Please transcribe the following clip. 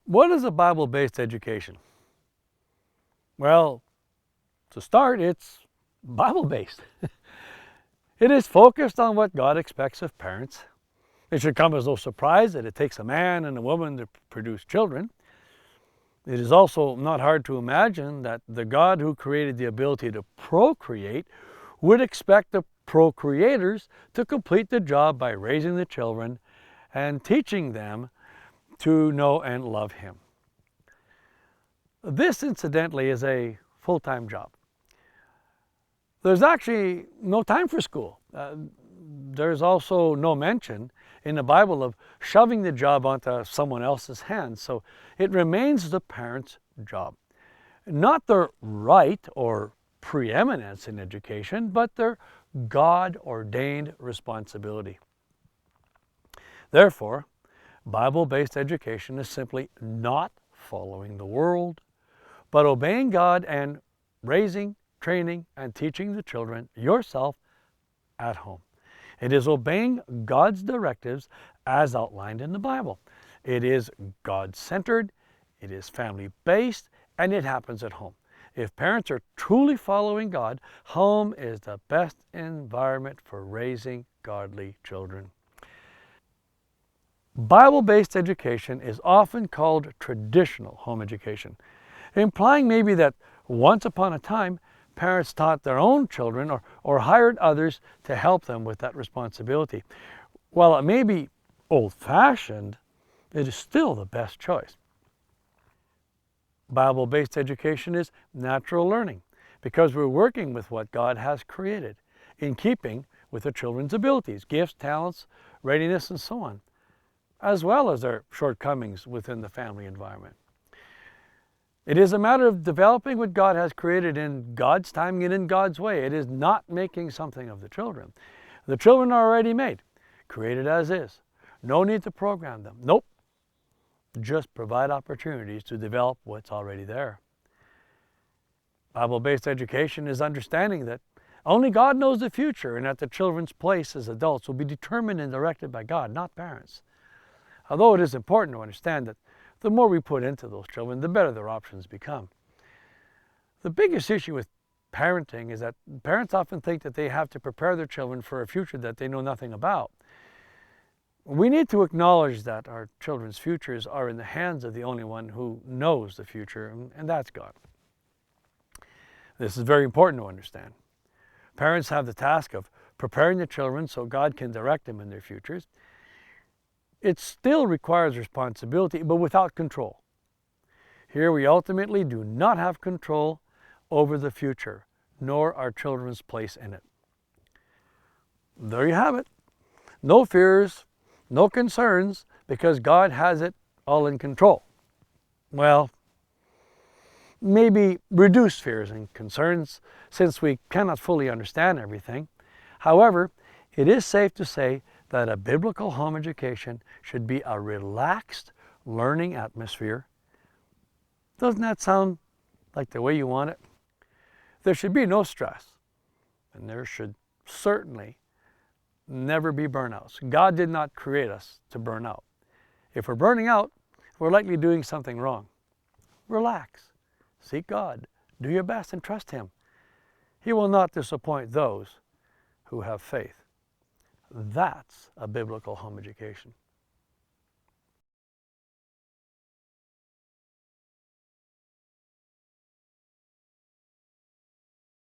What is a Bible-based education? Well, to start, it's Bible-based. It is focused on what God expects of parents. It should come as no surprise that it takes a man and a woman to produce children. It is also not hard to imagine that the God who created the ability to procreate would expect the procreators to complete the job by raising the children and teaching them to know and love Him. This, incidentally, is a full-time job. There's actually no time for school. There's also no mention in the Bible of shoving the job onto someone else's hands, so it remains the parent's job. Not their right or preeminence in education, but their God-ordained responsibility. Therefore, Bible-based education is simply not following the world, but obeying God and raising, training, and teaching the children yourself at home. It is obeying God's directives as outlined in the Bible. It is God-centered, it is family-based, and it happens at home. If parents are truly following God, home is the best environment for raising godly children. Bible-based education is often called traditional home education, implying maybe that once upon a time, parents taught their own children or hired others to help them with that responsibility. While it may be old-fashioned, it is still the best choice. Bible-based education is natural learning because we're working with what God has created in keeping with the children's abilities, gifts, talents, readiness, and so on, as well as their shortcomings within the family environment. It is a matter of developing what God has created in God's timing and in God's way. It is not making something of the children. The children are already made, created as is. No need to program them. Nope. Just provide opportunities to develop what's already there. Bible-based education is understanding that only God knows the future and that the children's place as adults will be determined and directed by God, not parents. Although it is important to understand that the more we put into those children, the better their options become. The biggest issue with parenting is that parents often think that they have to prepare their children for a future that they know nothing about. We need to acknowledge that our children's futures are in the hands of the only one who knows the future, and that's God. This is very important to understand. Parents have the task of preparing the children so God can direct them in their futures. It still requires responsibility, but without control. Here we ultimately do not have control over the future, nor our children's place in it. There you have it. No fears, no concerns, because God has it all in control. Well, maybe reduce fears and concerns since we cannot fully understand everything. However, it is safe to say that a biblical home education should be a relaxed learning atmosphere. Doesn't that sound like the way you want it? There should be no stress, and there should certainly never be burnouts. God did not create us to burn out. If we're burning out, we're likely doing something wrong. Relax, seek God, do your best, and trust Him. He will not disappoint those who have faith. That's a biblical home education.